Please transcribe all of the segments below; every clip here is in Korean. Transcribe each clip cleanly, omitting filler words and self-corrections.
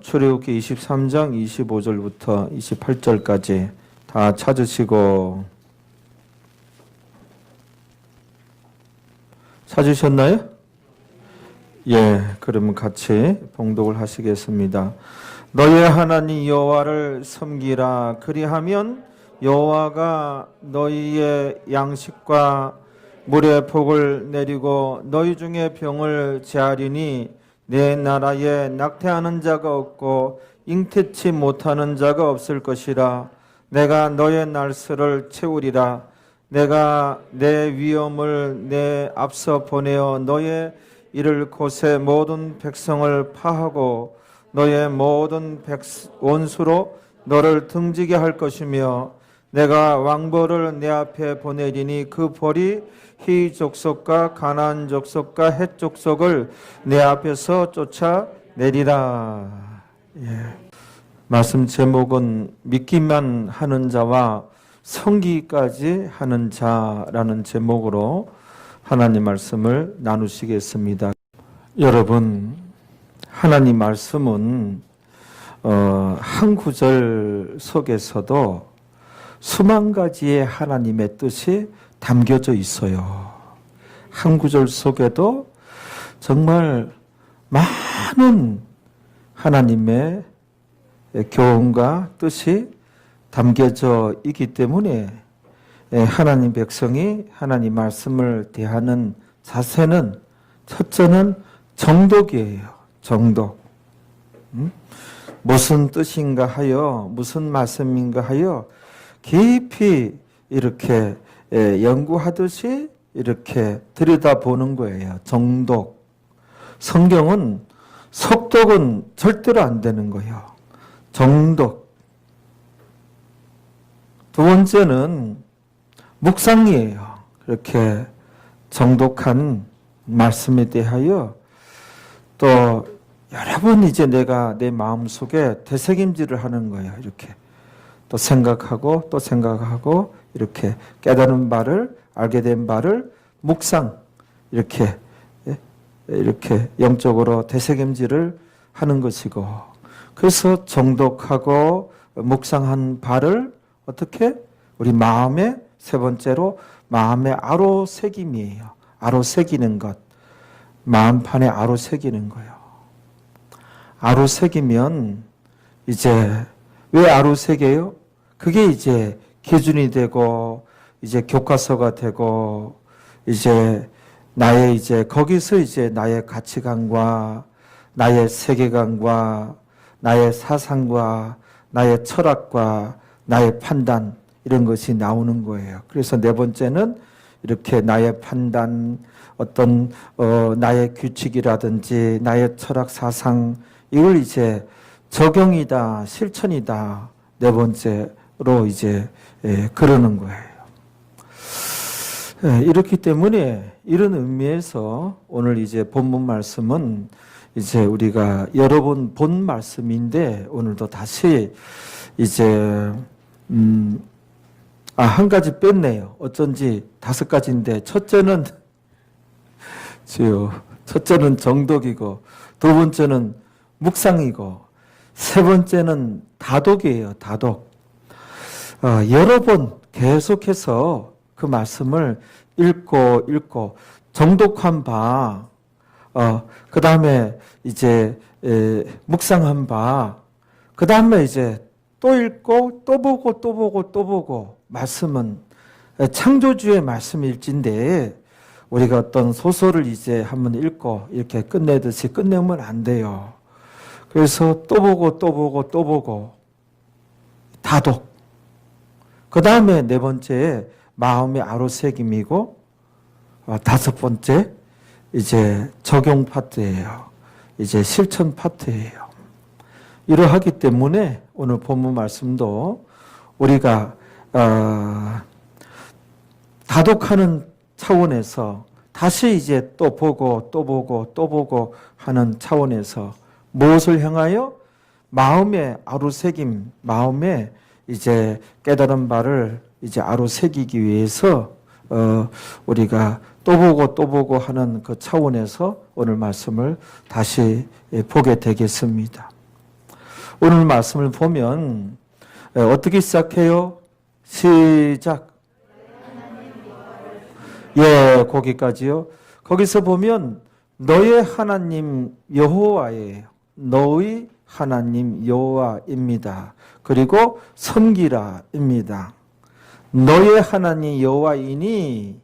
출애굽기 23장 25절부터 28절까지 다 찾으시고 찾으셨나요? 예, 그러면 같이 봉독을 하시겠습니다. 너의 하나님 여호와를 섬기라. 그리하면 여호와가 너희의 양식과 물의 복을 내리고 너희 중에 병을 제하리니 내 나라에 낙태하는 자가 없고 잉태치 못하는 자가 없을 것이라. 내가 너의 날수를 채우리라. 내가 내 위엄을 내 앞서 보내어 너의 이를 곳의 모든 백성을 파하고 너의 모든 원수로 너를 등지게 할 것이며 내가 왕벌을 내 앞에 보내리니 그 벌이 히 족속과 가나안 족속과 헷 족속을 내 앞에서 쫓아내리라. 예. 말씀 제목은 믿기만 하는 자와 섬기기까지 하는 자라는 제목으로 하나님 말씀을 나누시겠습니다. 여러분, 하나님 말씀은 한 구절 속에서도 수만 가지의 하나님의 뜻이 담겨져 있어요. 한 구절 속에도 정말 많은 하나님의 교훈과 뜻이 담겨져 있기 때문에 하나님 백성이 하나님 말씀을 대하는 자세는 첫째는 정독이에요. 정독. 무슨 뜻인가 하여, 무슨 말씀인가 하여 깊이 이렇게 연구하듯이 이렇게 들여다보는 거예요. 정독. 성경은 속독은 절대로 안 되는 거예요. 정독. 두 번째는 묵상이에요. 그렇게 정독한 말씀에 대하여 또 여러 번 이제 내가 내 마음속에 되새김질을 하는 거예요. 이렇게 또 생각하고 또 생각하고 이렇게 깨달은 바를, 알게 된 바를 묵상, 이렇게 영적으로 되새김질을 하는 것이고, 그래서 정독하고 묵상한 바를 어떻게? 우리 마음에, 세 번째로 마음의 아로 새김이에요. 아로 새기는 것. 마음판에 아로 새기는 거예요. 아로 새기면 이제 왜 아로 새겨요? 그게 이제 기준이 되고 이제 교과서가 되고 이제 나의 이제 거기서 이제 나의 가치관과 나의 세계관과 나의 사상과 나의 철학과 나의 판단, 이런 것이 나오는 거예요. 그래서 네 번째는 이렇게 나의 판단, 어떤 나의 규칙이라든지 나의 철학 사상, 이걸 이제 적용이다, 실천이다, 네 번째로 이제 그러는 거예요. 이렇기 때문에 이런 의미에서 오늘 이제 본문 말씀은 이제 우리가 여러 번 본 말씀인데 오늘도 다시 이제 한 가지 뺐네요. 어쩐지 5가지인데 첫째는 정독이고, 두 번째는 묵상이고, 세 번째는 다독이에요. 다독. 여러 번 계속해서 그 말씀을 읽고 정독한 바, 그 다음에 이제 묵상한 바, 그 다음에 이제 또 읽고 또 보고 말씀은 창조주의 말씀일진데 우리가 어떤 소설을 이제 한번 읽고 이렇게 끝내듯이 끝내면 안 돼요. 그래서 또 보고 다독. 그 다음에 네 번째 마음의 아로새김이고, 다섯 번째 이제 적용 파트예요. 이제 실천 파트예요. 이러하기 때문에 오늘 본문 말씀도 우리가 다독하는 차원에서 다시 이제 또 보고 하는 차원에서 무엇을 향하여? 마음의 아로새김, 마음에 이제 깨달은 바를 이제 아로새기기 위해서 우리가 또 보고 하는 그 차원에서 오늘 말씀을 다시 보게 되겠습니다. 오늘 말씀을 보면 어떻게 시작해요? 시작. 예, 거기까지요. 거기서 보면 너의 하나님 여호와예요. 너의 하나님 여호와입니다. 그리고 섬기라입니다. 너의 하나님 여호와이니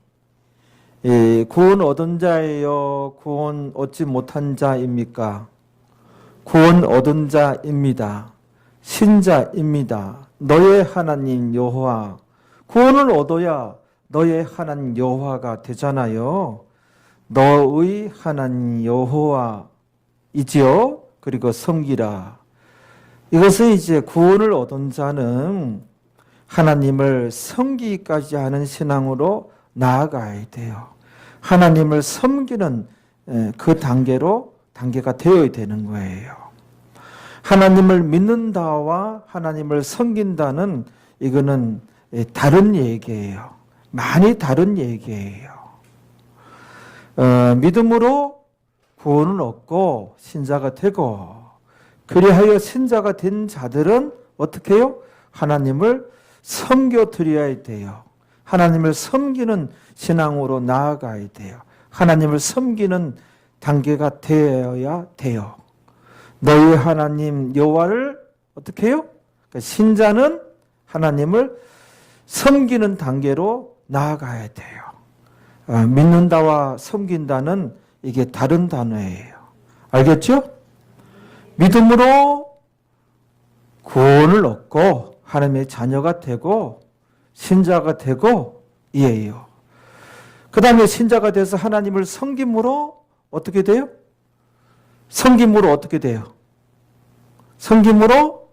구원 얻은 자예요? 구원 얻지 못한 자입니까? 구원 얻은 자입니다. 신자입니다. 너의 하나님 여호와. 구원을 얻어야 너의 하나님 여호와가 되잖아요. 너의 하나님 여호와이지요. 그리고 섬기라. 이것은 이제 구원을 얻은 자는 하나님을 섬기기까지 하는 신앙으로 나아가야 돼요. 하나님을 섬기는 그 단계가 되어야 되는 거예요. 하나님을 믿는다와 하나님을 섬긴다는 이거는 다른 얘기예요. 많이 다른 얘기예요. 믿음으로 구원을 얻고 신자가 되고, 그리하여 신자가 된 자들은 어떻게 해요? 하나님을 섬겨드려야 돼요. 하나님을 섬기는 신앙으로 나아가야 돼요. 하나님을 섬기는 단계가 되어야 돼요. 너희 하나님 여호와를 어떻게 해요? 그러니까 신자는 하나님을 섬기는 단계로 나아가야 돼요. 믿는다와 섬긴다는 이게 다른 단어예요. 알겠죠? 믿음으로 구원을 얻고 하나님의 자녀가 되고 신자가 되고 이에요. 그 다음에 신자가 돼서 하나님을 섬김으로 어떻게 돼요? 섬김으로 어떻게 돼요? 섬김으로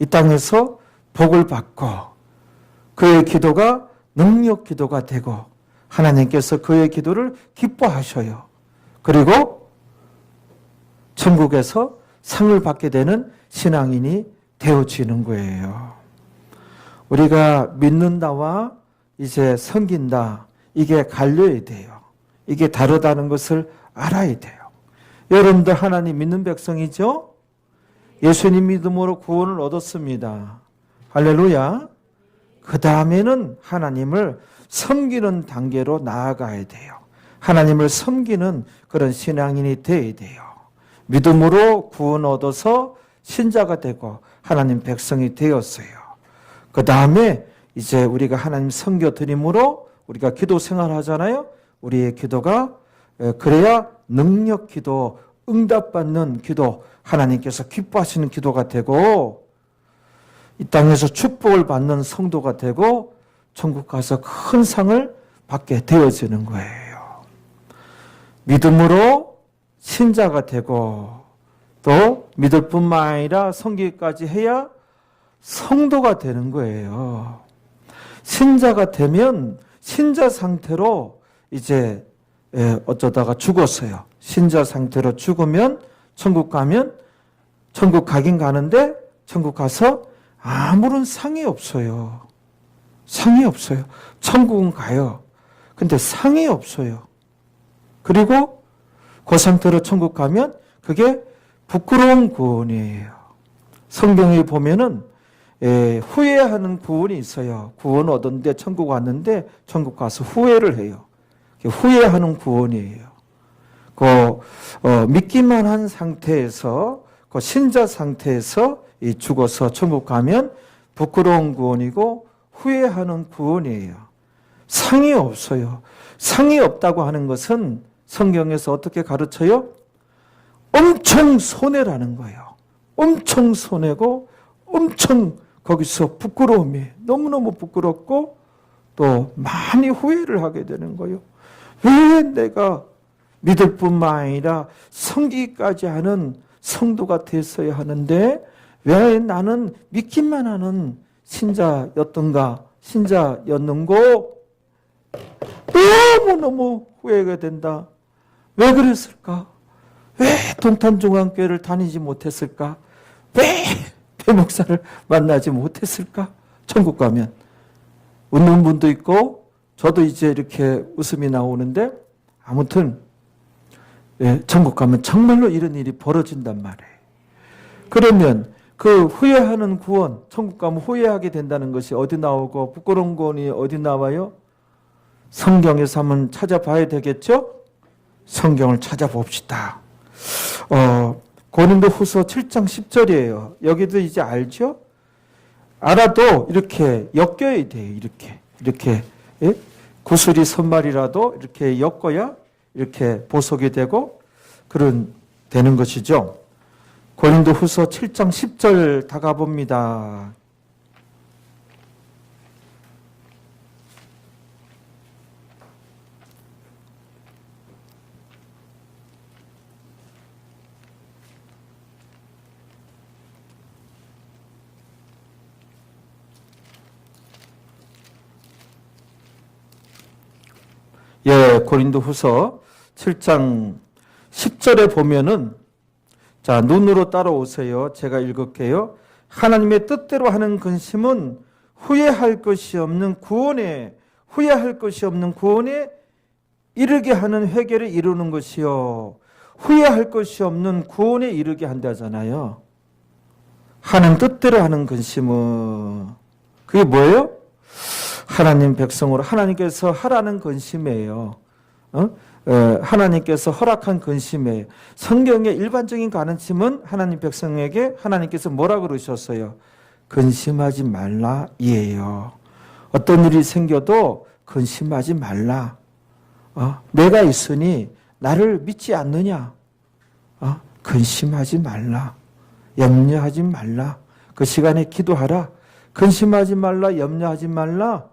이 땅에서 복을 받고 그의 기도가 능력 기도가 되고 하나님께서 그의 기도를 기뻐하셔요. 그리고 천국에서 상을 받게 되는 신앙인이 되어지는 거예요. 우리가 믿는다와 이제 섬긴다, 이게 갈려야 돼요. 이게 다르다는 것을 알아야 돼요. 여러분들 하나님 믿는 백성이죠? 예수님 믿음으로 구원을 얻었습니다. 할렐루야. 그 다음에는 하나님을 섬기는 단계로 나아가야 돼요. 하나님을 섬기는 그런 신앙인이 되어야 돼요. 믿음으로 구원 얻어서 신자가 되고 하나님 백성이 되었어요. 그 다음에 이제 우리가 하나님 섬겨드림으로 우리가 기도 생활하잖아요. 우리의 기도가 그래야 능력 기도, 응답받는 기도, 하나님께서 기뻐하시는 기도가 되고 이 땅에서 축복을 받는 성도가 되고 천국 가서 큰 상을 받게 되어지는 거예요. 믿음으로 신자가 되고 또 믿을 뿐만 아니라 섬기기까지 해야 성도가 되는 거예요. 신자가 되면 신자 상태로 이제 어쩌다가 죽었어요. 신자 상태로 죽으면 천국 가면 천국 가긴 가는데 천국 가서 아무런 상이 없어요. 상이 없어요. 천국은 가요. 근데 상이 없어요. 그리고 그 상태로 천국 가면 그게 부끄러운 구원이에요. 성경에 보면은 후회하는 구원이 있어요. 구원 얻었는데 천국 왔는데 천국 가서 후회를 해요. 후회하는 구원이에요. 믿기만 한 상태에서 신자 상태에서 죽어서 천국 가면 부끄러운 구원이고 후회하는 구원이에요. 상이 없어요. 상이 없다고 하는 것은 성경에서 어떻게 가르쳐요? 엄청 손해라는 거예요. 엄청 손해고 엄청 거기서 부끄러움이 너무너무 부끄럽고 또 많이 후회를 하게 되는 거예요. 왜 내가 믿을 뿐만 아니라 섬기기까지 하는 성도가 됐어야 하는데 왜 나는 믿기만 하는 신자였던가 신자였는고 너무너무 후회가 된다. 왜 그랬을까? 왜 동탄중앙교회를 다니지 못했을까? 왜 배목사를 만나지 못했을까? 천국 가면 웃는 분도 있고 저도 이제 이렇게 웃음이 나오는데 아무튼 천국 가면 정말로 이런 일이 벌어진단 말이에요. 그러면 그 후회하는 구원, 천국 가면 후회하게 된다는 것이 어디 나오고 부끄러운 구원이 어디 나와요? 성경에서 한번 찾아봐야 되겠죠? 성경을 찾아봅시다. 고린도후서 7장 10절이에요. 여기도 이제 알죠? 알아도 이렇게 엮여야 돼요. 이렇게 예? 구슬이 선말이라도 이렇게 엮어야 이렇게 보석이 되고 그런 되는 것이죠. 고린도후서 7장 10절 다 가봅니다. 예, 고린도후서 7장 10절에 보면은 자, 눈으로 따라오세요. 제가 읽을게요. 하나님의 뜻대로 하는 근심은 후회할 것이 없는 구원에 이르게 하는 회개를 이루는 것이요. 후회할 것이 없는 구원에 이르게 한다잖아요. 하나님 뜻대로 하는 근심은 그게 뭐예요? 하나님 백성으로 하나님께서 하라는 근심이에요. 하나님께서 허락한 근심이에요. 성경의 일반적인 가르침은 하나님 백성에게 하나님께서 뭐라 그러셨어요? 근심하지 말라 이에요. 어떤 일이 생겨도 근심하지 말라. 내가 있으니 나를 믿지 않느냐? 근심하지 말라. 염려하지 말라. 그 시간에 기도하라. 근심하지 말라. 염려하지 말라.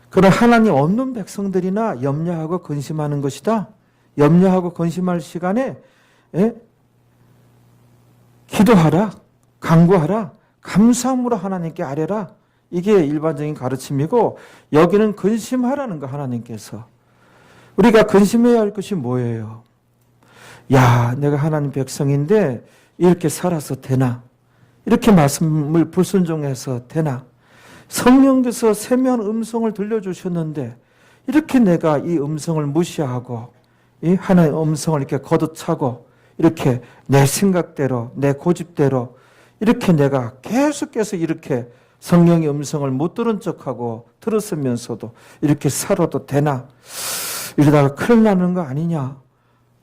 그런 하나님 없는 백성들이나 염려하고 근심하는 것이다. 염려하고 근심할 시간에 기도하라, 간구하라, 감사함으로 하나님께 아뢰라. 이게 일반적인 가르침이고 여기는 근심하라는 거 하나님께서. 우리가 근심해야 할 것이 뭐예요? 야, 내가 하나님 백성인데 이렇게 살아서 되나? 이렇게 말씀을 불순종해서 되나? 성령께서 세미한 음성을 들려주셨는데 이렇게 내가 이 음성을 무시하고 이 하나님의 음성을 이렇게 거듭차고 이렇게 내 생각대로 내 고집대로 이렇게 내가 계속해서 이렇게 성령의 음성을 못 들은 척하고 들었으면서도 이렇게 살아도 되나? 이러다가 큰일 나는 거 아니냐?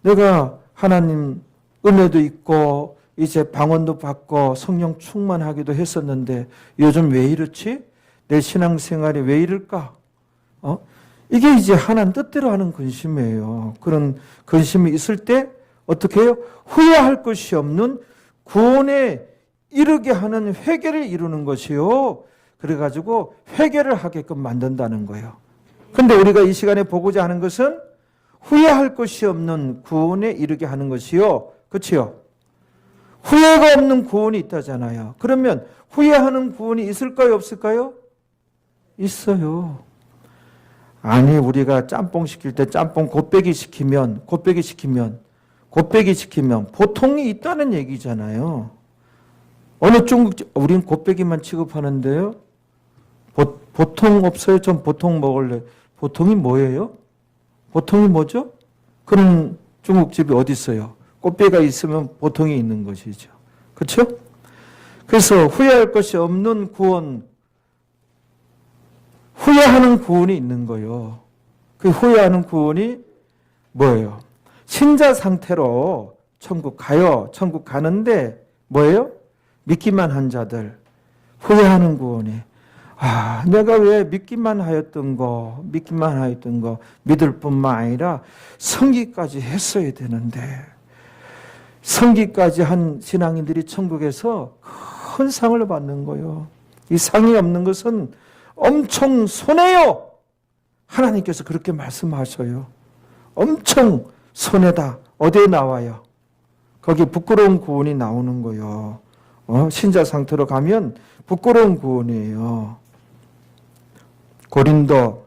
내가 하나님 은혜도 있고 이제 방언도 받고 성령 충만하기도 했었는데 요즘 왜 이렇지? 내 신앙생활이 왜 이럴까? 이게 이제 하나님 뜻대로 하는 근심이에요. 그런 근심이 있을 때 어떻게 해요? 후회할 것이 없는 구원에 이르게 하는 회개를 이루는 것이요. 그래가지고 회개를 하게끔 만든다는 거예요. 근데 우리가 이 시간에 보고자 하는 것은 후회할 것이 없는 구원에 이르게 하는 것이요. 그렇지요? 후회가 없는 구원이 있다잖아요. 그러면 후회하는 구원이 있을까요? 없을까요? 있어요. 아니 우리가 짬뽕 시킬 때 짬뽕 곱빼기 시키면 보통이 있다는 얘기잖아요. 어느 중국 우린 곱빼기만 취급하는데요. 보통 없어요? 전 보통 먹을래. 보통이 뭐예요? 보통이 뭐죠? 그런 중국집이 어디 있어요? 곱빼기가 있으면 보통이 있는 것이죠. 그렇죠? 그래서 후회할 것이 없는 구원, 후회하는 구원이 있는 거예요. 그 후회하는 구원이 뭐예요? 신자 상태로 천국 가요. 천국 가는데 뭐예요? 믿기만 한 자들. 후회하는 구원이. 내가 왜 믿기만 하였던 거 믿을 뿐만 아니라 성기까지 했어야 되는데 성기까지 한 신앙인들이 천국에서 큰 상을 받는 거예요. 이 상이 없는 것은 엄청 손해요. 하나님께서 그렇게 말씀하셔요. 엄청 손해다. 어디에 나와요? 거기 부끄러운 구원이 나오는 거예요. 신자 상태로 가면 부끄러운 구원이에요. 고린도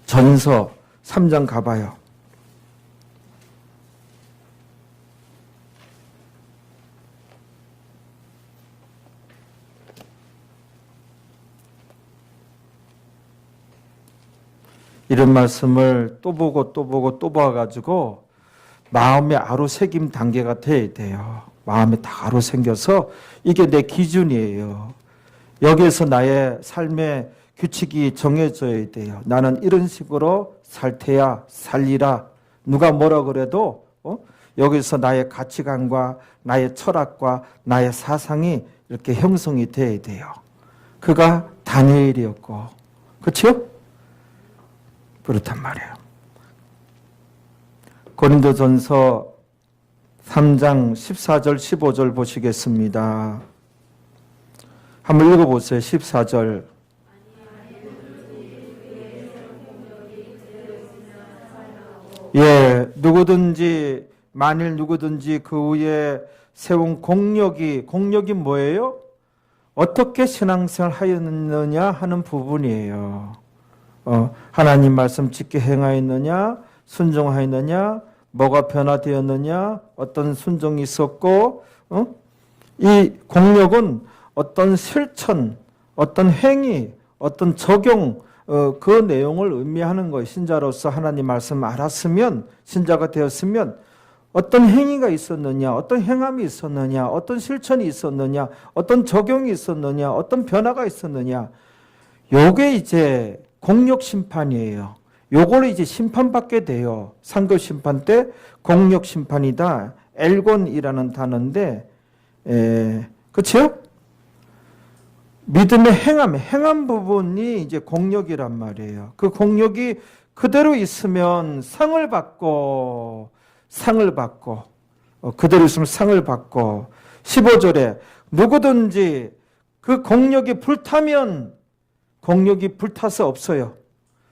전서 3장 가봐요. 이런 말씀을 또 보고 또 봐가지고 마음의 아로새김 단계가 돼야 돼요. 마음에 바로 생겨서 이게 내 기준이에요. 여기에서 나의 삶의 규칙이 정해져야 돼요. 나는 이런 식으로 살 테야, 살리라. 누가 뭐라 그래도 여기서 나의 가치관과 나의 철학과 나의 사상이 이렇게 형성이 돼야 돼요. 그가 다니엘이었고, 그렇죠? 그렇단 말이에요. 고린도전서 3장 14절 15절 보시겠습니다. 한번 읽어보세요. 14절. 예, 만일 누구든지 그 위에 세운 공력이 뭐예요? 어떻게 신앙생활 하였느냐 하는 부분이에요. 하나님 말씀 지켜 행하였느냐, 순종하였느냐, 뭐가 변화되었느냐, 어떤 순종이 있었고, 이 공력은 어떤 실천, 어떤 행위, 어떤 적용, 그 내용을 의미하는 거예요. 신자로서 하나님 말씀 알았으면, 신자가 되었으면 어떤 행위가 있었느냐, 어떤 행함이 있었느냐, 어떤 실천이 있었느냐, 어떤 적용이 있었느냐, 어떤 변화가 있었느냐. 요게 이제 공력 심판이에요. 요걸 이제 심판받게 돼요. 상급 심판 때 공력 심판이다. 엘곤이라는 단어인데, 그렇죠? 믿음의 행함 부분이 이제 공력이란 말이에요. 그 공력이 그대로 있으면 상을 받고, 그대로 있으면 상을 받고, 15절에 누구든지 그 공력이 불타면 공력이 불타서 없어요.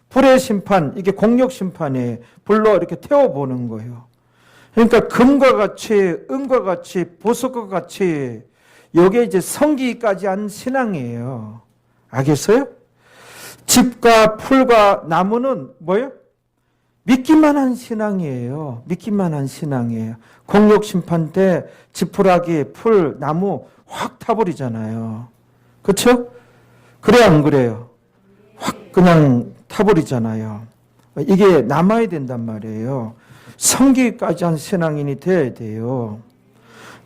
불의 심판, 이게 공력 심판이에요. 불로 이렇게 태워보는 거예요. 그러니까 금과 같이, 은과 같이, 보석과 같이, 이게 이제 성기까지 한 신앙이에요. 알겠어요? 집과 풀과 나무는 뭐예요? 믿기만 한 신앙이에요. 믿기만 한 신앙이에요. 공력 심판 때 지푸라기, 풀, 나무 확 타버리잖아요. 그렇죠? 그래 안 그래요? 확 그냥 타버리잖아요. 이게 남아야 된단 말이에요. 성기까지 한 신앙인이 되어야 돼요.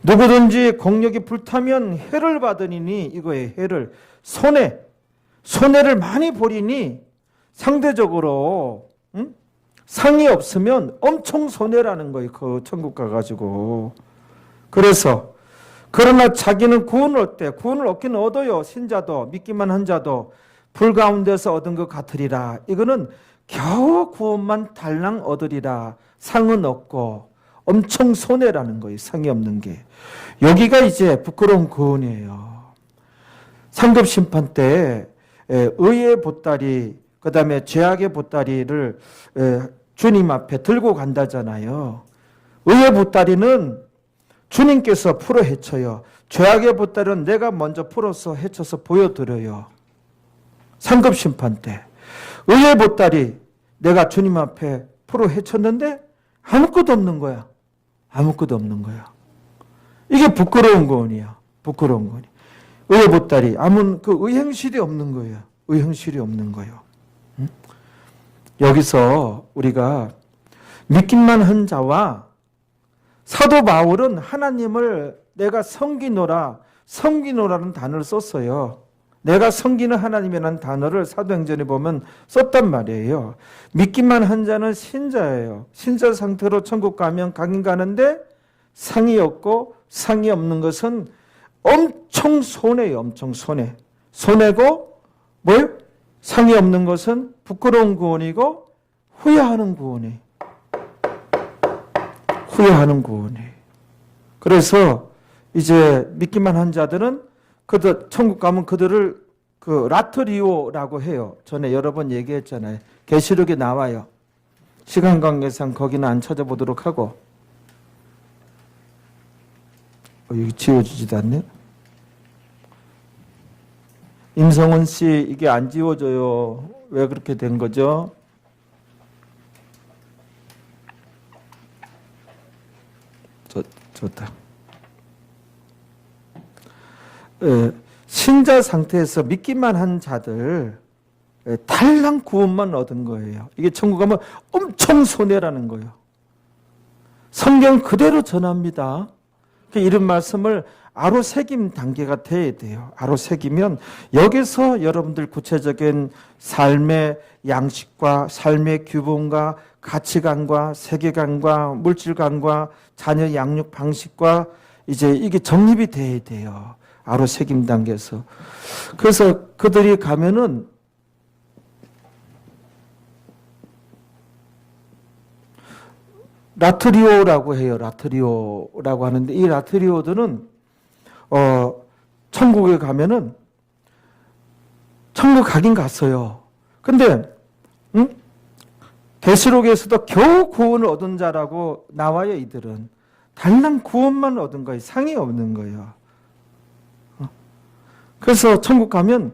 누구든지 공력이 불타면 해를 받으니 이거예요. 해를. 손해를 많이 보리니 상대적으로 상이 없으면 엄청 손해라는 거예요. 그 천국 가가지고. 그래서 그러나 자기는 구원을 얻대. 구원을 얻긴 얻어요. 신자도 믿기만 한 자도 불 가운데서 얻은 것 같으리라. 이거는 겨우 구원만 달랑 얻으리라. 상은 없고 엄청 손해라는 거예요. 상이 없는 게. 여기가 이제 부끄러운 구원이에요. 상급 심판 때 의의 보따리, 그 다음에 죄악의 보따리를 주님 앞에 들고 간다잖아요. 의의 보따리는 주님께서 풀어 헤쳐요. 죄악의 보따리는 내가 먼저 풀어서 헤쳐서 보여드려요. 상급 심판 때. 의의 보따리 내가 주님 앞에 풀어 헤쳤는데 아무것도 없는 거야. 아무것도 없는 거야. 이게 부끄러운 구원이야. 부끄러운 구원이. 의의 보따리, 아무 그 의행실이 없는 거예요. 의행실이 없는 거예요. 여기서 우리가 믿기만 한 자와 사도 바울은 하나님을 내가 섬기노라는 단어를 썼어요. 내가 섬기는 하나님이라는 단어를 사도행전에 보면 썼단 말이에요. 믿기만 한 자는 신자예요. 신자 상태로 천국 가면 가긴 가는데 상이 없고 상이 없는 것은 엄청 손해예요. 엄청 손해. 손해고 뭐예요? 상이 없는 것은 부끄러운 구원이고 후회하는 구원이. 후회하는 구원이. 그래서 이제 믿기만 한 자들은 그들 천국 가면 그들을 그 라트리오라고 해요. 전에 여러 번 얘기했잖아요. 계시록에 나와요. 시간 관계상 거기는 안 찾아보도록 하고. 여기 지워지지도 않네. 임성훈 씨, 이게 안 지워져요. 왜 그렇게 된 거죠? 좋다. 신자 상태에서 믿기만 한 자들 달랑 구원만 얻은 거예요. 이게 천국 가면 엄청 손해라는 거예요. 성경 그대로 전합니다. 이런 말씀을 아로새김 단계가 돼야 돼요. 아로새기면 여기서 여러분들 구체적인 삶의 양식과 삶의 규범과 가치관과 세계관과 물질관과 자녀 양육 방식과 이제 이게 정립이 돼야 돼요. 아로새김 단계에서. 그래서 그들이 가면은 라트리오라고 해요. 라트리오라고 하는데 이 라트리오들은 천국에 가면은 천국 가긴 갔어요. 근데 계시록에서도 겨우 구원을 얻은 자라고 나와요. 이들은 단랑 구원만 얻은 거예요. 상이 없는 거예요. 그래서 천국 가면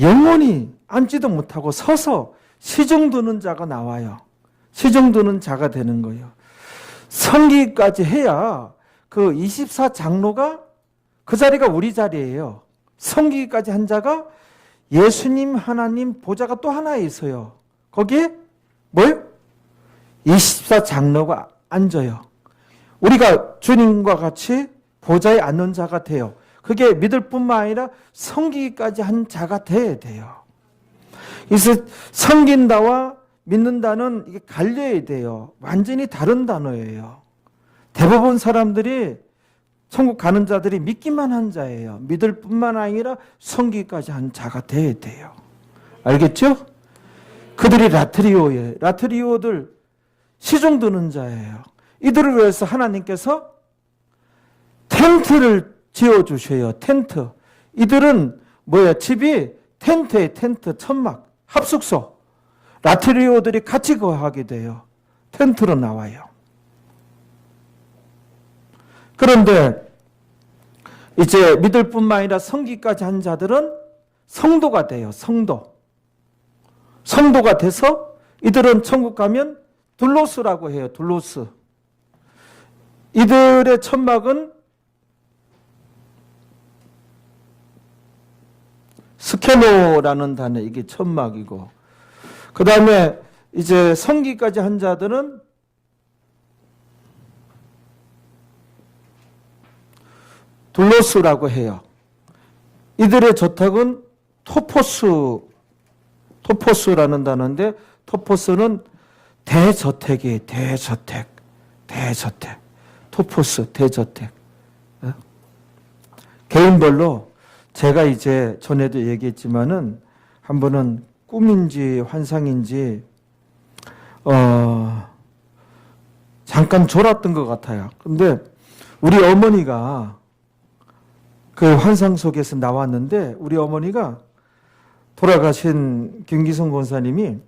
영원히 앉지도 못하고 서서 시중 드는 자가 나와요. 시중 드는 자가 되는 거예요. 성기까지 해야 그 24장로가 그 자리가 우리 자리예요. 성기까지 한 자가 예수님 하나님 보좌가 또 하나 있어요. 거기에 뭐요? 24장로가 앉아요. 우리가 주님과 같이 보좌에 앉는 자가 돼요. 그게 믿을 뿐만 아니라 섬기기까지 한 자가 돼야 돼요. 그래서 섬긴다와 믿는다는 이게 갈려야 돼요. 완전히 다른 단어예요. 대부분 사람들이 천국 가는 자들이 믿기만 한 자예요. 믿을 뿐만 아니라 섬기기까지 한 자가 돼야 돼요. 알겠죠? 그들이 라트리오예요. 라트리오들 시중 드는 자예요. 이들을 위해서 하나님께서 텐트를 지어주셔요. 텐트. 이들은 뭐야? 집이 텐트에 텐트, 천막, 합숙소. 라트리오들이 같이 거하게 돼요. 텐트로 나와요. 그런데 이제 믿을 뿐만 아니라 성기까지 한 자들은 성도가 돼요. 성도. 성도가 돼서 이들은 천국 가면 둘로스라고 해요. 둘로스. 이들의 천막은 스케노라는 단어, 이게 천막이고, 그 다음에 이제 성기까지 한 자들은 둘로스라고 해요. 이들의 저택은 토포스라는 단어인데, 토포스는 대저택이에요. 대저택. 토포스, 대저택. 개인별로 제가 이제 전에도 얘기했지만은 한 번은 꿈인지 환상인지 잠깐 졸았던 것 같아요. 근데 우리 어머니가 그 환상 속에서 나왔는데, 우리 어머니가 돌아가신 김기성 권사님이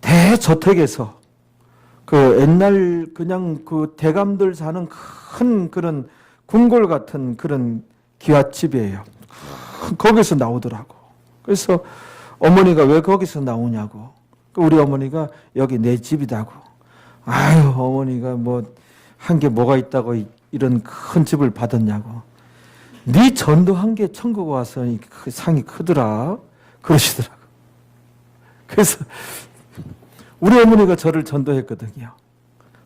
대저택에서 그 옛날 그냥 그 대감들 사는 큰 그런 궁궐 같은 그런 기와집이에요. 거기서 나오더라고. 그래서 어머니가 왜 거기서 나오냐고. 우리 어머니가 여기 내 집이다고. 아유, 어머니가 뭐 한 게 뭐가 있다고 이런 큰 집을 받았냐고. 네 전도한 게 천국 와서 그 상이 크더라. 그러시더라고. 그래서 우리 어머니가 저를 전도했거든요.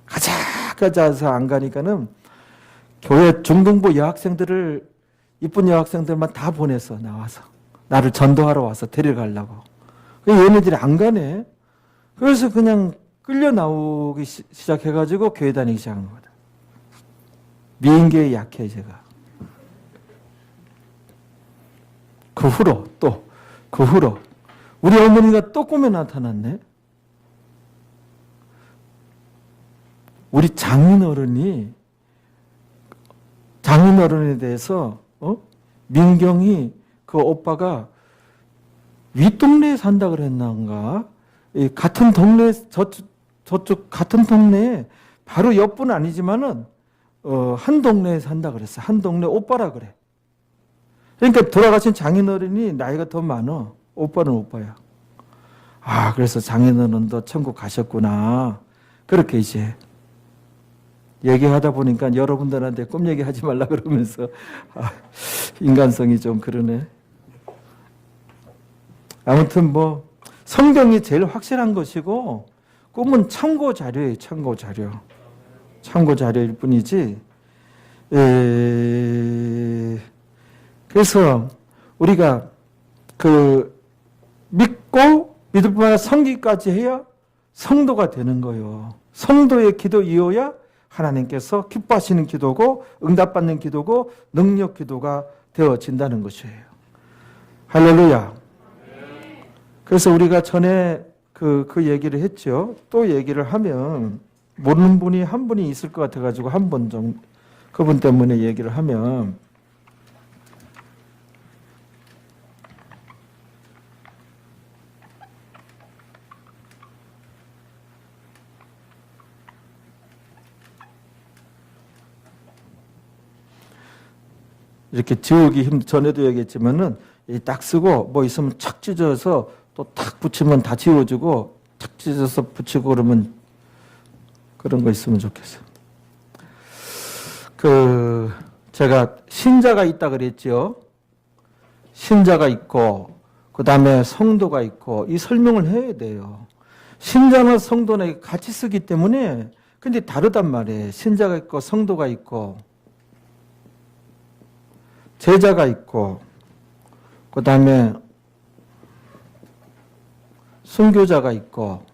가자 해서 안 가니까는 교회 중등부 여학생들을, 이쁜 여학생들만 다 보내서 나와서 나를 전도하러 와서 데려가려고. 얘네들이 안 가네. 그래서 그냥 끌려 나오기 시작해가지고 교회 다니기 시작한 거다. 미인계에 약해 제가. 그 후로 우리 어머니가 또 꿈에 나타났네. 우리 장인어른에 대해서 민경이 그 오빠가 윗동네에 산다 그랬나가, 같은 동네 저쪽 같은 동네에 바로 옆은 아니지만은 한 동네에 산다 그랬어. 한 동네 오빠라 그래. 그러니까 돌아가신 장인어른이 나이가 더 많아. 오빠는 오빠야. 아, 그래서 장인어른도 천국 가셨구나. 그렇게 이제 얘기하다 보니까 여러분들한테 꿈 얘기하지 말라 그러면서 인간성이 좀 그러네. 아무튼 뭐 성경이 제일 확실한 것이고, 꿈은 참고 자료예요. 참고 자료일 뿐이지, 그래서 우리가 믿고 믿을 뿐만 아니라 섬기까지 해야 성도가 되는 거예요. 성도의 기도 이어야 하나님께서 기뻐하시는 기도고 응답받는 기도고 능력 기도가 되어진다는 것이에요. 할렐루야. 그래서 우리가 전에 그 얘기를 했죠. 또 얘기를 하면 모르는 분이 한 분이 있을 것 같아가지고 한 번 좀 그분 때문에 얘기를 하면 이렇게 지우기 전에도 얘기했지만은 딱 쓰고 뭐 있으면 착 찢어서 또 탁 붙이면 다 지워지고 착 찢어서 붙이고 그러면 그런 거 있으면 좋겠어요. 제가 신자가 있다 그랬죠. 신자가 있고 그 다음에 성도가 있고 이 설명을 해야 돼요. 신자나 성도는 같이 쓰기 때문에 근데 다르단 말이에요. 신자가 있고 성도가 있고 제자가 있고 그 다음에 순교자가 있고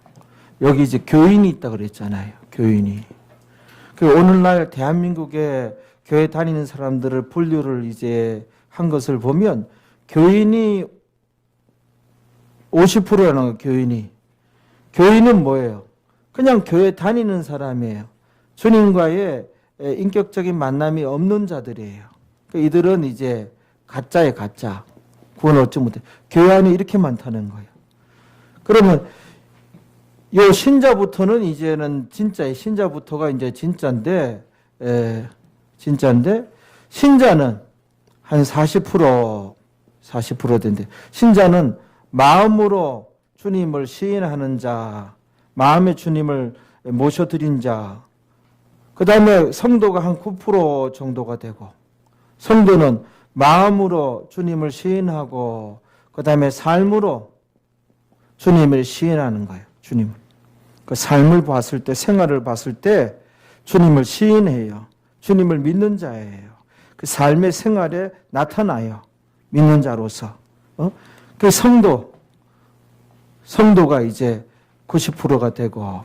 여기 이제 교인이 있다 그랬잖아요. 교인이. 오늘날 대한민국에 교회 다니는 사람들을 분류를 이제 한 것을 보면 교인이 50%라는 거예요. 교인이. 교인은 뭐예요? 그냥 교회 다니는 사람이에요. 주님과의 인격적인 만남이 없는 자들이에요. 이들은 이제 가짜에 가짜. 구원을 얻지 못해. 교회 안에 이렇게 많다는 거예요. 그러면 요 신자부터는 이제는 진짜의 신자부터가 이제 진짜인데 신자는 한 40% 된대. 신자는 마음으로 주님을 시인하는 자, 마음의 주님을 모셔드린 자, 그 다음에 성도가 한 9% 정도가 되고, 성도는 마음으로 주님을 시인하고, 그 다음에 삶으로 주님을 시인하는 거예요. 주님을. 그 삶을 봤을 때, 생활을 봤을 때 주님을 시인해요. 주님을 믿는 자예요. 그 삶의 생활에 나타나요. 믿는 자로서. 그 성도가 이제 90%가 되고,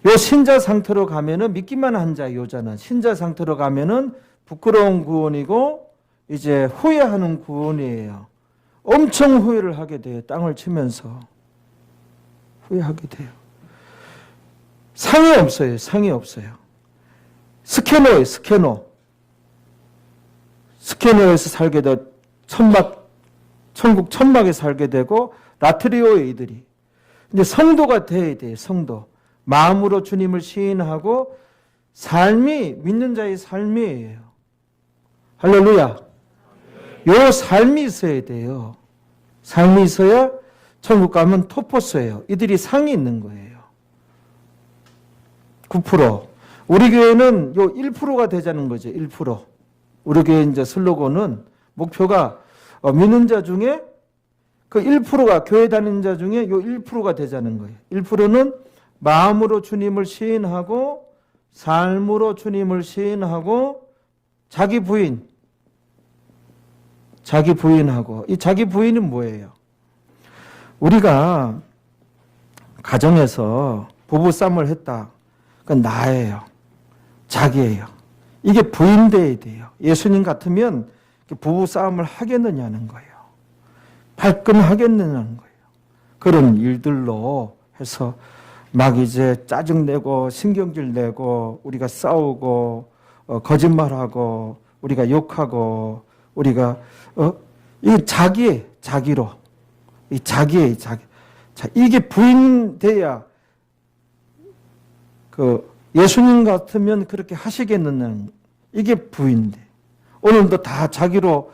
요 신자 상태로 가면은 믿기만 한 자, 요자는 신자 상태로 가면은 부끄러운 구원이고 이제 후회하는 구원이에요. 엄청 후회를 하게 돼요. 땅을 치면서 후회하게 돼요. 상이 없어요. 상이 없어요. 스캐너예요. 스캐너에서 살게 돼 천국 천막에 살게 되고 라트리오의 이들이. 근데 성도가 돼야 돼요. 성도. 마음으로 주님을 시인하고 삶이 믿는 자의 삶이에요. 할렐루야. 요 삶이 있어야 돼요. 삶이 있어야 천국 가면 토포스예요. 이들이 상이 있는 거예요. 9%. 우리 교회는 요 1%가 되자는 거죠. 1%. 우리 교회 이제 슬로건은 목표가 믿는 자 중에 그 1%가 교회 다니는 자 중에 요 1%가 되자는 거예요. 1%는 마음으로 주님을 시인하고 삶으로 주님을 시인하고 자기 부인하고 이 자기 부인은 뭐예요? 우리가 가정에서 부부싸움을 했다. 그건 나예요. 자기예요. 이게 부인돼야 돼요. 예수님 같으면 부부싸움을 하겠느냐는 거예요. 발끈하겠느냐는 거예요. 그런 일들로 해서 막 이제 짜증내고 신경질 내고 우리가 싸우고 거짓말하고 우리가 욕하고 우리가 이 자기로 이 자기의 자기. 자, 이게 부인돼야 예수님 같으면 그렇게 하시겠느냐는 이게 부인돼. 오늘도 다 자기로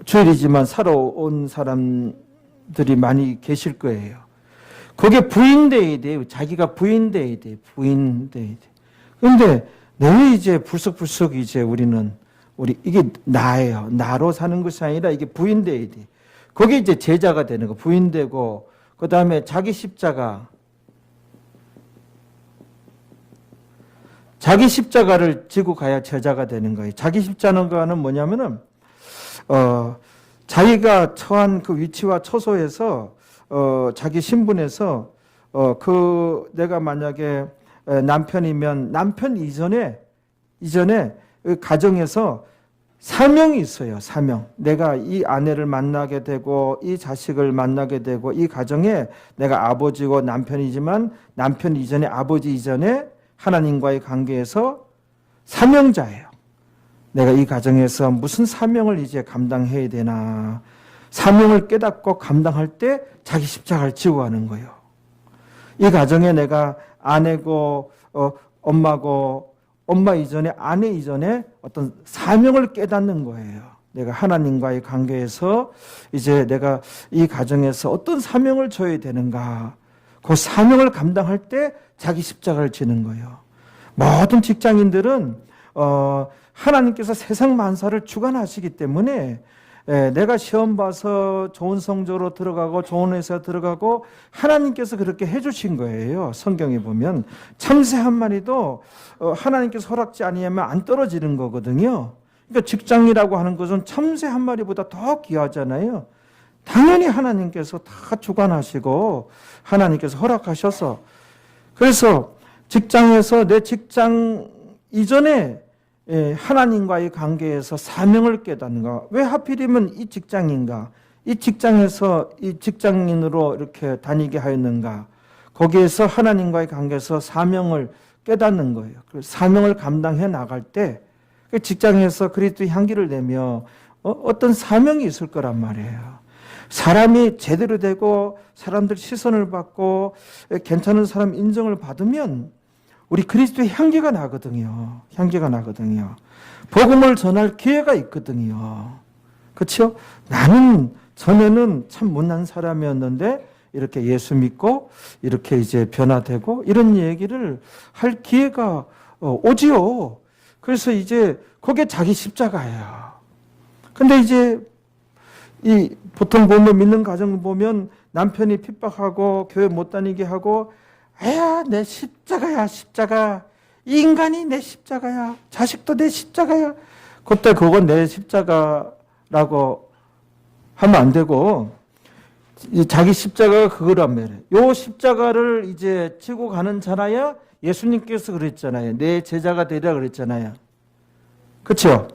주일이지만 살아온 사람들이 많이 계실 거예요. 그게 부인돼야 돼요. 자기가 부인돼야 돼. 부인돼야 돼. 그런데 내 이제 불쑥불쑥 이제 이게 나예요. 나로 사는 것이 아니라 이게 부인돼야 돼. 그게 이제 제자가 되는 거. 부인되고 그 다음에 자기 십자가. 자기 십자가를 지고 가야 제자가 되는 거예요. 자기 십자가는 뭐냐면은 자기가 처한 그 위치와 처소에서 자기 신분에서 내가 만약에 남편이면 남편 이전에 그 가정에서 사명이 있어요. 사명. 내가 이 아내를 만나게 되고 이 자식을 만나게 되고 이 가정에 내가 아버지고 남편이지만 남편 이전에 아버지 이전에 하나님과의 관계에서 사명자예요. 내가 이 가정에서 무슨 사명을 이제 감당해야 되나. 사명을 깨닫고 감당할 때 자기 십자가를 지고 가는 거예요. 이 가정에 내가 아내고 엄마고 엄마 이전에 아내 이전에 어떤 사명을 깨닫는 거예요. 내가 하나님과의 관계에서 이제 내가 이 가정에서 어떤 사명을 져야 되는가. 그 사명을 감당할 때 자기 십자가를 지는 거예요. 모든 직장인들은 하나님께서 세상 만사를 주관하시기 때문에 내가 시험 봐서 좋은 성적으로 들어가고 좋은 회사 들어가고 하나님께서 그렇게 해주신 거예요. 성경에 보면 참새 한 마리도 하나님께서 허락지 아니하면 안 떨어지는 거거든요. 그러니까 직장이라고 하는 것은 참새 한 마리보다 더 귀하잖아요. 당연히 하나님께서 다 주관하시고 하나님께서 허락하셔서 그래서 직장에서 내 직장 이전에 하나님과의 관계에서 사명을 깨닫는가? 왜 하필이면 이 직장인가? 이 직장에서 이 직장인으로 이렇게 다니게 하였는가? 거기에서 하나님과의 관계에서 사명을 깨닫는 거예요. 사명을 감당해 나갈 때 직장에서 그리스도의 향기를 내며 어떤 사명이 있을 거란 말이에요. 사람이 제대로 되고 사람들 시선을 받고 괜찮은 사람 인정을 받으면 우리 그리스도의 향기가 나거든요. 향기가 나거든요. 복음을 전할 기회가 있거든요. 그렇죠? 나는 전에는 참 못난 사람이었는데 이렇게 예수 믿고 이렇게 이제 변화되고 이런 얘기를 할 기회가 오지요. 그래서 이제 그게 자기 십자가예요. 근데 이제 보통 보면 믿는 가정 보면 남편이 핍박하고 교회 못 다니게 하고 야, 내 십자가야, 십자가. 이 인간이 내 십자가야. 자식도 내 십자가야. 그때 그건 내 십자가라고 하면 안 되고, 자기 십자가가 그거란 말이에요. 요 십자가를 이제 지고 가는 자라야 예수님께서 그랬잖아요. 내 제자가 되리라 그랬잖아요. 그렇죠?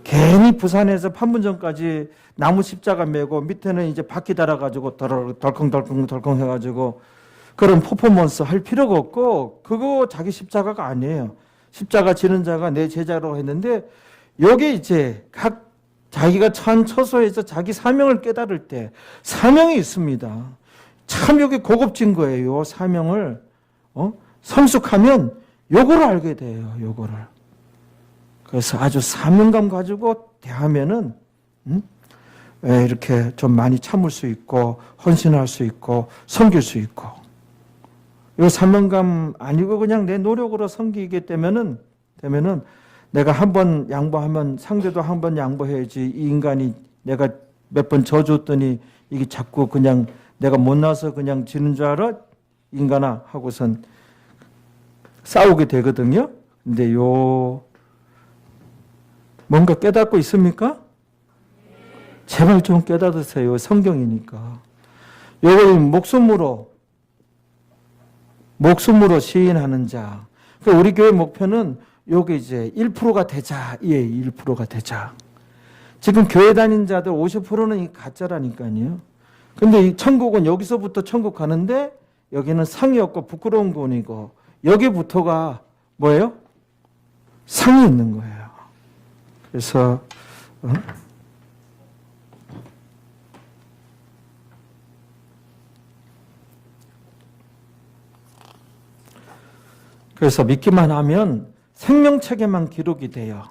괜히 부산에서 판문점까지 나무 십자가 메고 밑에는 이제 바퀴 달아가지고 덜컹덜컹 해가지고 그런 퍼포먼스 할 필요가 없고 그거 자기 십자가가 아니에요. 십자가 지는 자가 내 제자라고 했는데 여기 이제 각 자기가 처한 처소에서 자기 사명을 깨달을 때 사명이 있습니다. 참 여기 고급진 거예요. 사명을 성숙하면 요거를 알게 돼요. 요거를. 그래서 아주 사명감 가지고 대하면은 이렇게 좀 많이 참을 수 있고 헌신할 수 있고 섬길 수 있고 이 사명감 아니고 그냥 내 노력으로 섬기게 되면은 내가 한 번 양보하면 상대도 한 번 양보해야지 이 인간이 내가 몇 번 져줬더니 이게 자꾸 그냥 내가 못나서 그냥 지는 줄 알아? 인간아 하고선 싸우게 되거든요. 근데 뭔가 깨닫고 있습니까? 제발 좀 깨닫으세요. 성경이니까. 요걸 목숨으로 시인하는 자. 그러니까 우리 교회 목표는 요게 이제 1%가 되자. 예, 1%가 되자. 지금 교회 다닌 자들 50%는 가짜라니까요. 근데 이 천국은 여기서부터 천국 가는데 여기는 상이 없고 부끄러운 곳이고 여기부터가 뭐예요? 상이 있는 거예요. 그래서 그래서 믿기만 하면 생명책에만 기록이 돼요.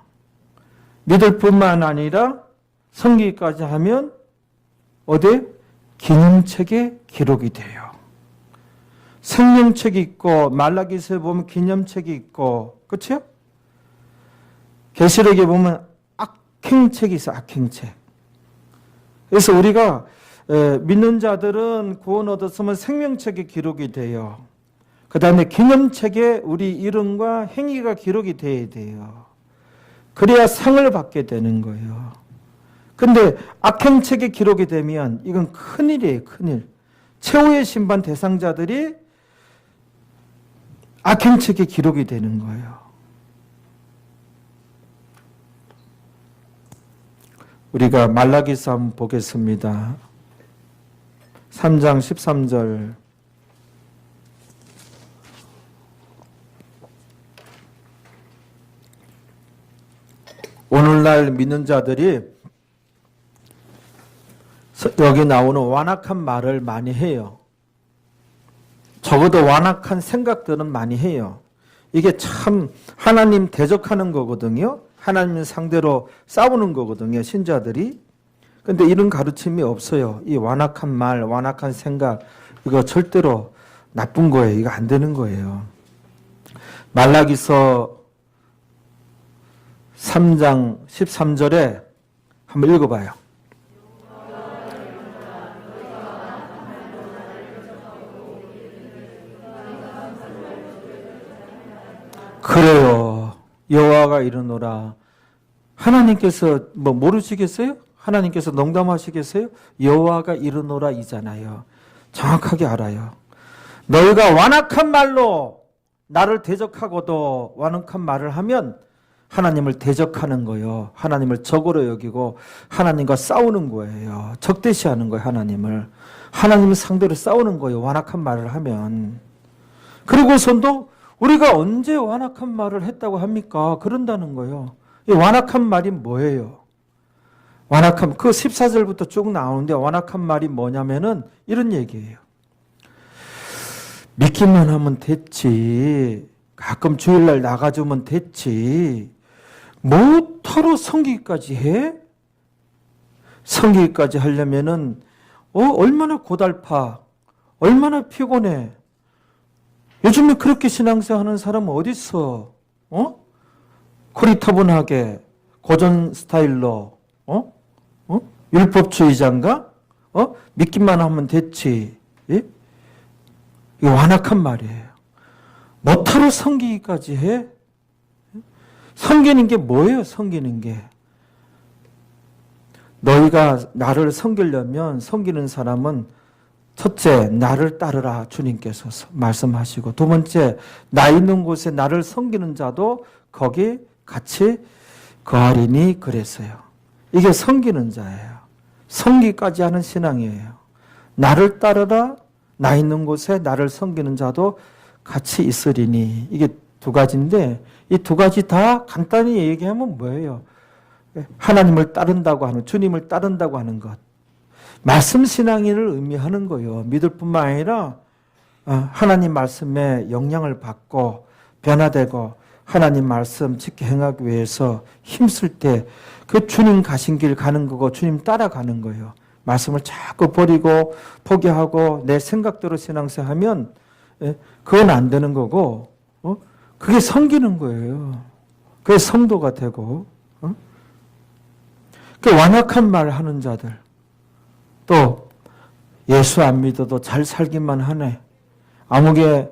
믿을 뿐만 아니라 섬기기까지 하면 어디? 기념책에 기록이 돼요. 생명책이 있고 말라기서에 보면 기념책이 있고 그렇죠? 계시록에 보면 악행책이 있어. 악행책. 그래서 우리가 믿는 자들은 구원 얻었으면 생명책에 기록이 돼요. 그 다음에 기념책에 우리 이름과 행위가 기록이 돼야 돼요. 그래야 상을 받게 되는 거예요. 근데 악행책에 기록이 되면 이건 큰일이에요, 큰일. 최후의 심판 대상자들이 악행책에 기록이 되는 거예요. 우리가 말라기서 한번 보겠습니다. 3장 13절. 오늘날 믿는 자들이 여기 나오는 완악한 말을 많이 해요. 적어도 완악한 생각들은 많이 해요. 이게 참 하나님 대적하는 거거든요. 하나님 상대로 싸우는 거거든요, 신자들이. 근데 이런 가르침이 없어요. 이 완악한 말, 완악한 생각, 이거 절대로 나쁜 거예요. 이거 안 되는 거예요. 말라기서 3장 13절에 한번 읽어봐요. 그래요. 여호와가 이르노라. 하나님께서 뭐 모르시겠어요? 하나님께서 농담하시겠어요? 여호와가 이르노라 이잖아요. 정확하게 알아요. 너희가 완악한 말로 나를 대적하고도 완악한 말을 하면 하나님을 대적하는 거예요. 하나님을 적으로 여기고 하나님과 싸우는 거예요. 적대시하는 거예요. 하나님을 상대로 싸우는 거예요. 완악한 말을 하면. 그리고선도 우리가 언제 완악한 말을 했다고 합니까? 그런다는 거예요. 이 완악한 말이 뭐예요? 완악한, 그 14절부터 쭉 나오는데 완악한 말이 뭐냐면은 이런 얘기예요. 믿기만 하면 됐지. 가끔 주일날 나가주면 됐지. 뭐하러 성기까지 해? 성기까지 하려면은 얼마나 고달파, 얼마나 피곤해. 요즘에 그렇게 신앙생활하는 사람은 어디 있어? 코리타분하게 고전 스타일로 율법주의자인가? 믿기만 하면 됐지. 예? 이거 완악한 말이에요. 뭐하러 성기까지 해? 섬기는 게 뭐예요? 섬기는 게. 너희가 나를 섬기려면 섬기는 사람은 첫째, 나를 따르라 주님께서 말씀하시고, 두 번째, 나 있는 곳에 나를 섬기는 자도 거기 같이 거하리니 그랬어요. 이게 섬기는 자예요. 섬기까지 하는 신앙이에요. 나를 따르라, 나 있는 곳에 나를 섬기는 자도 같이 있으리니. 이게 두 가지인데 이 두 가지 다 간단히 얘기하면 뭐예요? 하나님을 따른다고 하는, 주님을 따른다고 하는 것. 말씀 신앙인을 의미하는 거예요. 믿을 뿐만 아니라 하나님 말씀에 영향을 받고 변화되고 하나님 말씀 지켜 행하기 위해서 힘쓸 때 그 주님 가신 길 가는 거고 주님 따라가는 거예요. 말씀을 자꾸 버리고 포기하고 내 생각대로 신앙생활하면 그건 안 되는 거고 그게 섬기는 거예요. 그게 성도가 되고 그 완악한 말 하는 자들 또 예수 안 믿어도 잘 살기만 하네. 아무개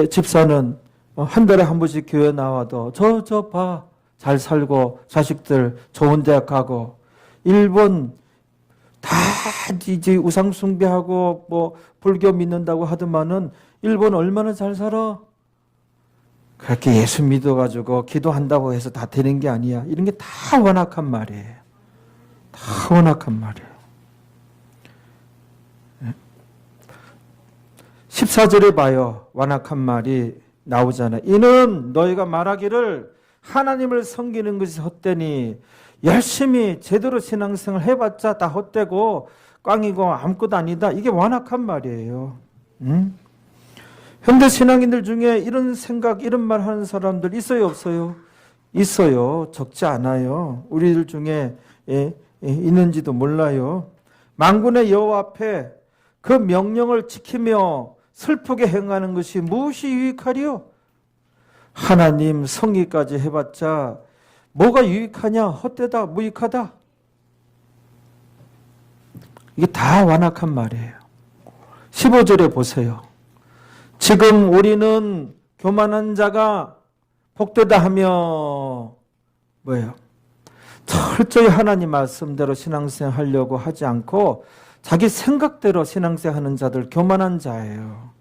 집사는 한 달에 한 번씩 교회 나와도 저 봐. 잘 살고 자식들 좋은 대학 가고 일본 다 이제 우상 숭배하고 뭐 불교 믿는다고 하더만은 일본 얼마나 잘 살아? 그렇게 예수 믿어가지고 기도한다고 해서 다 되는 게 아니야. 이런 게 다 완악한 말이에요. 다 완악한 말이에요. 14절에 봐요. 완악한 말이 나오잖아요. 이는 너희가 말하기를 하나님을 섬기는 것이 헛되니 열심히 제대로 신앙생활 해봤자 다 헛되고 꽝이고 아무것도 아니다. 이게 완악한 말이에요. 현대 신앙인들 중에 이런 생각, 이런 말 하는 사람들 있어요, 없어요? 있어요. 적지 않아요. 우리들 중에 있는지도 몰라요. 만군의 여호와 앞에 그 명령을 지키며 슬프게 행하는 것이 무엇이 유익하리요? 하나님 성기까지 해봤자 뭐가 유익하냐? 헛되다, 무익하다. 이게 다 완악한 말이에요. 15절에 보세요. 지금 우리는 교만한 자가 복되다 하며 뭐예요? 철저히 하나님 말씀대로 신앙생활 하려고 하지 않고 자기 생각대로 신앙생활 하는 자들 교만한 자예요.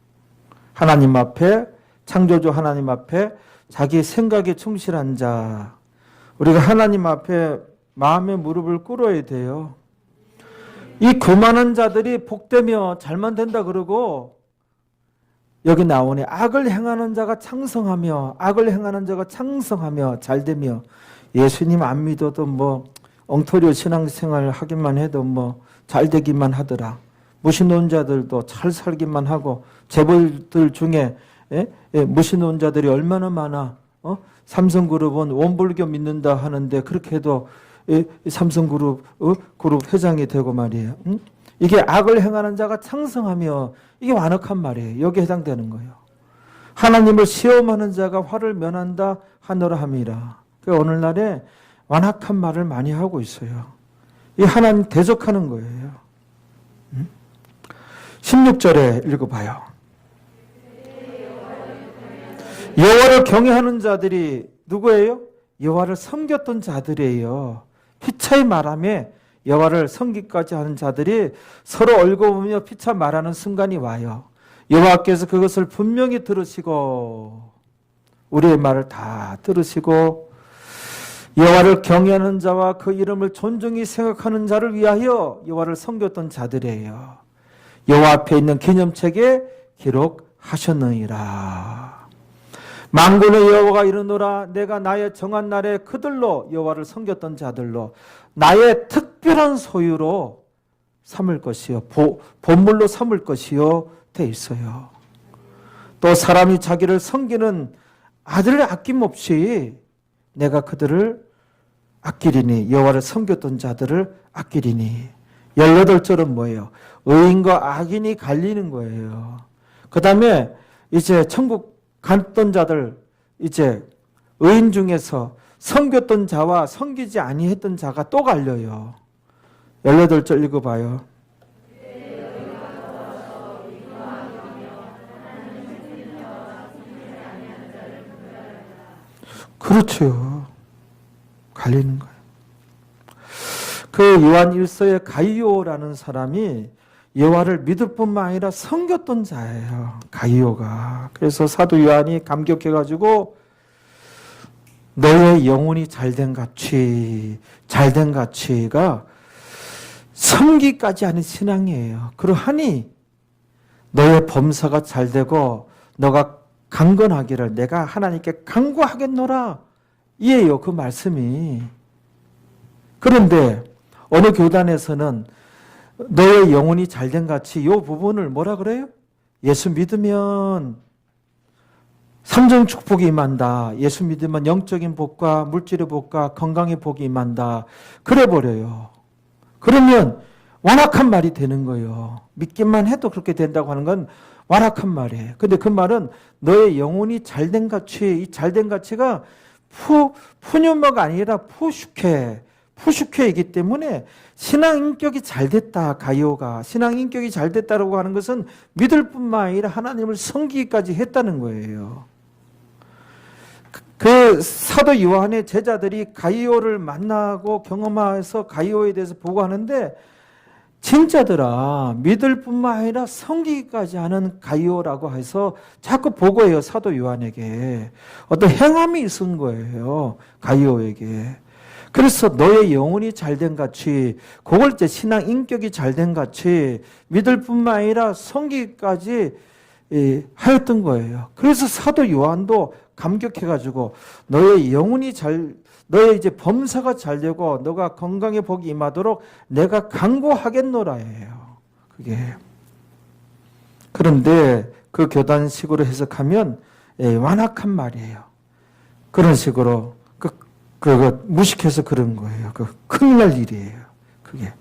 하나님 앞에, 창조주 하나님 앞에 자기 생각에 충실한 자. 우리가 하나님 앞에 마음의 무릎을 꿇어야 돼요. 이 교만한 자들이 복되며 잘만 된다 그러고 여기 나오네. 악을 행하는 자가 창성하며, 악을 행하는 자가 창성하며 잘되며. 예수님 안 믿어도 뭐 엉터리 신앙생활 하기만 해도 뭐 잘되기만 하더라. 무신론자들도 잘 살기만 하고 재벌들 중에 무신론자들이 얼마나 많아. 삼성그룹은 원불교 믿는다 하는데 그렇게 해도 삼성그룹 그룹 회장이 되고 말이에요. 이게 악을 행하는 자가 창성하며 이게 완악한 말이에요. 여기에 해당되는 거예요. 하나님을 시험하는 자가 화를 면한다 하노라 함이라. 그 오늘날에 완악한 말을 많이 하고 있어요. 이 하나님 대적하는 거예요. 16절에 읽어봐요. 여호와를 경외하는 자들이 누구예요? 여호와를 섬겼던 자들이에요. 피차에 말하며 여호와를 섬기까지 하는 자들이 서로 얽어보며 피차 말하는 순간이 와요. 여호와께서 그것을 분명히 들으시고 우리의 말을 다 들으시고 여호와를 경외하는 자와 그 이름을 존중히 생각하는 자를 위하여 여호와를 섬겼던 자들이에요. 여호와 앞에 있는 기념책에 기록하셨느니라. 만군의 여호와가 이르노라. 내가 나의 정한 날에 그들로 여호와를 섬겼던 자들로 나의 특별한 소유로 삼을 것이요 본물로 삼을 것이요 돼 있어요. 또 사람이 자기를 섬기는 아들을 아낌없이 내가 그들을 아끼리니 여호와를 섬겼던 자들을 아끼리니. 18절은 뭐예요? 의인과 악인이 갈리는 거예요. 그 다음에 이제 천국 갔던 자들, 이제 의인 중에서 섬겼던 자와 섬기지 아니했던 자가 또 갈려요. 18절 읽어봐요. 그렇죠. 갈리는 거예요. 그 요한 1서의 가이오라는 사람이 여호와를 믿을 뿐만 아니라 섬겼던 자예요. 가이오가. 그래서 사도 요한이 감격해가지고 너의 영혼이 잘된 가치가 섬기까지 하는 신앙이에요. 그러하니 너의 범사가 잘되고 너가 강건하기를 내가 하나님께 간구하겠노라. 이에요, 그 말씀이. 그런데 어느 교단에서는 너의 영혼이 잘된 같이 이 부분을 뭐라 그래요? 예수 믿으면 삼중 축복이 임한다. 예수 믿으면 영적인 복과 물질의 복과 건강의 복이 임한다. 그래 버려요. 그러면 완악한 말이 되는 거예요. 믿기만 해도 그렇게 된다고 하는 건 완악한 말이에요. 근데 그 말은 너의 영혼이 잘된 가치, 이 잘된 가치가 푸뉴머가 아니라 푸슈케이기 때문에 신앙 인격이 잘됐다. 가이오가 신앙 인격이 잘됐다라고 하는 것은 믿을 뿐만 아니라 하나님을 섬기기까지 했다는 거예요. 그 사도 요한의 제자들이 가이오를 만나고 경험해서 가이오에 대해서 보고하는데 진짜더라. 믿을 뿐만 아니라 섬기기까지 하는 가이오라고 해서 자꾸 보고해요. 사도 요한에게. 어떤 행함이 있은 거예요. 가이오에게. 그래서 너의 영혼이 잘된 같이, 그걸 이제 신앙 인격이 잘된 같이 믿을 뿐만 아니라 섬기기까지 하였던 거예요. 그래서 사도 요한도 감격해가지고 너의 영혼이 너의 이제 범사가 잘 되고 너가 건강에 복이 임하도록 내가 간구하겠노라예요. 그게. 그런데 그 교단식으로 해석하면 완악한 말이에요. 그런 식으로 그거 무식해서 그런 거예요. 큰일 날 일이에요. 그게.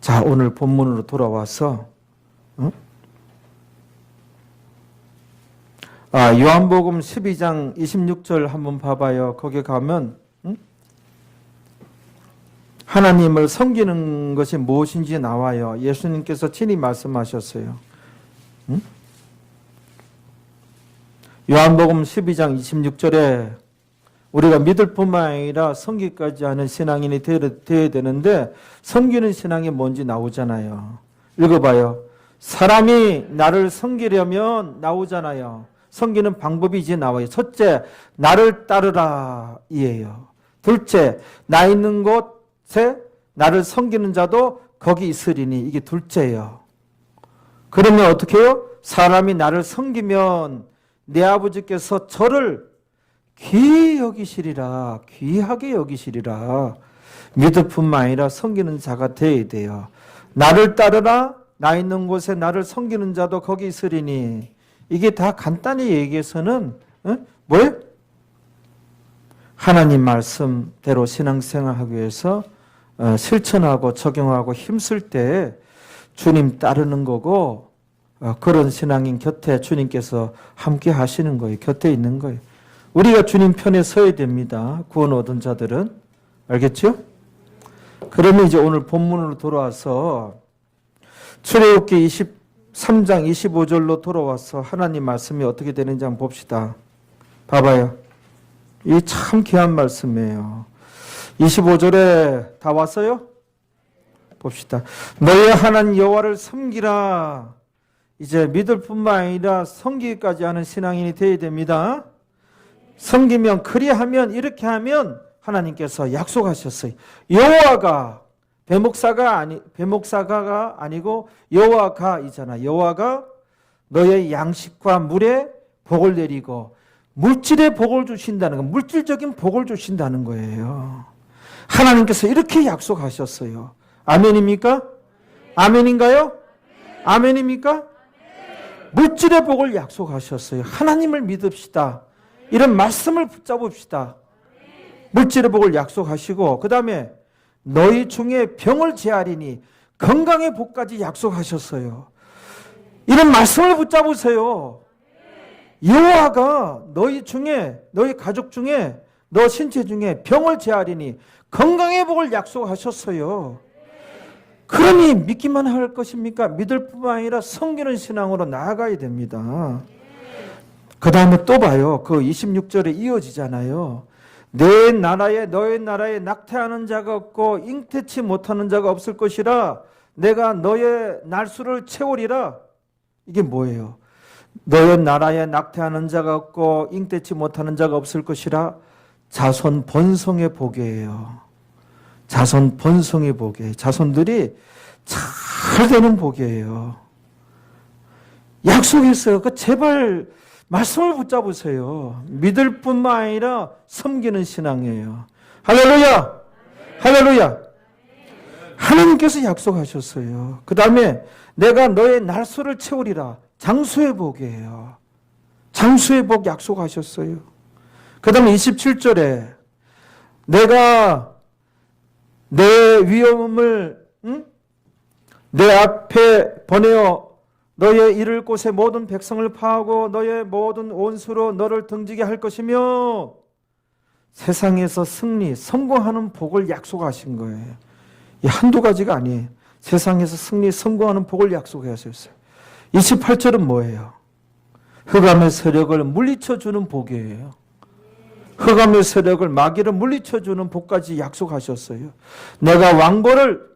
자, 오늘 본문으로 돌아와서 요한복음 12장 26절 한번 봐봐요. 거기 가면 하나님을 섬기는 것이 무엇인지 나와요. 예수님께서 친히 말씀하셨어요. 요한복음 12장 26절에 우리가 믿을 뿐만 아니라 섬기까지 하는 신앙인이 되어야 되는데 섬기는 신앙이 뭔지 나오잖아요. 읽어봐요. 사람이 나를 섬기려면 나오잖아요. 섬기는 방법이 이제 나와요. 첫째, 나를 따르라 이에요. 둘째, 나 있는 곳에 나를 섬기는 자도 거기 있으리니 이게 둘째예요. 그러면 어떻게 해요? 사람이 나를 섬기면 내 아버지께서 저를 귀히 여기시리라, 귀하게 여기시리라. 믿을 뿐만 아니라 섬기는 자가 되어야 돼요. 나를 따르라, 나 있는 곳에 나를 섬기는 자도 거기 있으리니. 이게 다 간단히 얘기해서는 뭐예요? 하나님 말씀대로 신앙생활하기 위해서 실천하고 적용하고 힘쓸 때 주님 따르는 거고, 그런 신앙인 곁에 주님께서 함께 하시는 거예요. 곁에 있는 거예요. 우리가 주님 편에 서야 됩니다. 구원 얻은 자들은. 알겠죠? 그러면 이제 오늘 본문으로 돌아와서 출애굽기 23장 25절로 돌아와서 하나님 말씀이 어떻게 되는지 한번 봅시다. 봐봐요. 이 참 귀한 말씀이에요. 25절에 다 왔어요? 봅시다. 너의 하나님 여호와를 섬기라. 이제 믿을 뿐만 아니라 섬기기까지 하는 신앙인이 되어야 됩니다. 섬기면 그리하면 이렇게 하면 하나님께서 약속하셨어요. 여호와가 배목사가 아니고 여호와가이잖아. 여호와가 너의 양식과 물에 복을 내리고 물질에 복을 주신다는 거, 물질적인 복을 주신다는 거예요. 하나님께서 이렇게 약속하셨어요. 아멘입니까? 아멘인가요? 아멘입니까? 물질의 복을 약속하셨어요. 하나님을 믿읍시다. 이런 말씀을 붙잡읍시다. 물질의 복을 약속하시고 그 다음에 너희 중에 병을 제하리니 건강의 복까지 약속하셨어요. 이런 말씀을 붙잡으세요. 여호와가 너희 중에, 너희 가족 중에, 너 신체 중에 병을 제하리니 건강의 복을 약속하셨어요. 그러니 믿기만 할 것입니까? 믿을 뿐만 아니라 섬기는 신앙으로 나아가야 됩니다. 그 다음에 또 봐요. 그 26절에 이어지잖아요. 너의 나라에 낙태하는 자가 없고 잉태치 못하는 자가 없을 것이라 내가 너의 날수를 채우리라. 이게 뭐예요? 너의 나라에 낙태하는 자가 없고 잉태치 못하는 자가 없을 것이라 자손 번성의 복이에요. 자손 번성의 복이에요. 자손들이 잘 되는 복이에요. 약속했어요. 제발 말씀을 붙잡으세요. 믿을 뿐만 아니라 섬기는 신앙이에요. 할렐루야! 할렐루야! 하나님께서 약속하셨어요. 그 다음에 내가 너의 날수를 채우리라. 장수의 복이에요. 장수의 복 약속하셨어요. 그 다음에 27절에 내가 내 위엄을 내 앞에 보내어 너의 이를 곳에 모든 백성을 파하고 너의 모든 원수로 너를 등지게 할 것이며 세상에서 성공하는 복을 약속하신 거예요. 이 한두 가지가 아니에요. 세상에서 성공하는 복을 약속하셨어요. 28절은 뭐예요? 흑암의 세력을 물리쳐주는 복이에요. 흑암의 세력을 마귀를 물리쳐주는 복까지 약속하셨어요. 내가 왕벌을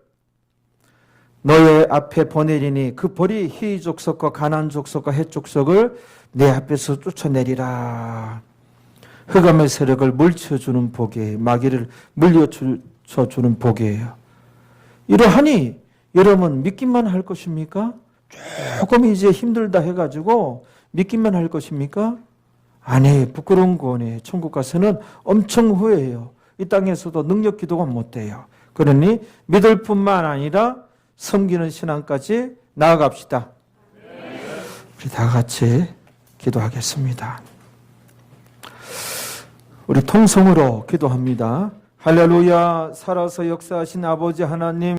너의 앞에 보내리니 그 벌이 히위 족속과 가나안 족속과 헷 족속을 내 앞에서 쫓아내리라. 흑암의 세력을 물리쳐주는 복이에요. 마귀를 물리쳐주는 복이에요. 이러하니 여러분 믿기만 할 것입니까? 조금 이제 힘들다 해가지고 믿기만 할 것입니까? 아니, 부끄러운 거네. 천국 가서는 엄청 후회해요. 이 땅에서도 능력 기도가 못 돼요. 그러니 믿을 뿐만 아니라 섬기는 신앙까지 나아갑시다. 우리 다 같이 기도하겠습니다. 우리 통성으로 기도합니다. 할렐루야. 살아서 역사하신 아버지 하나님,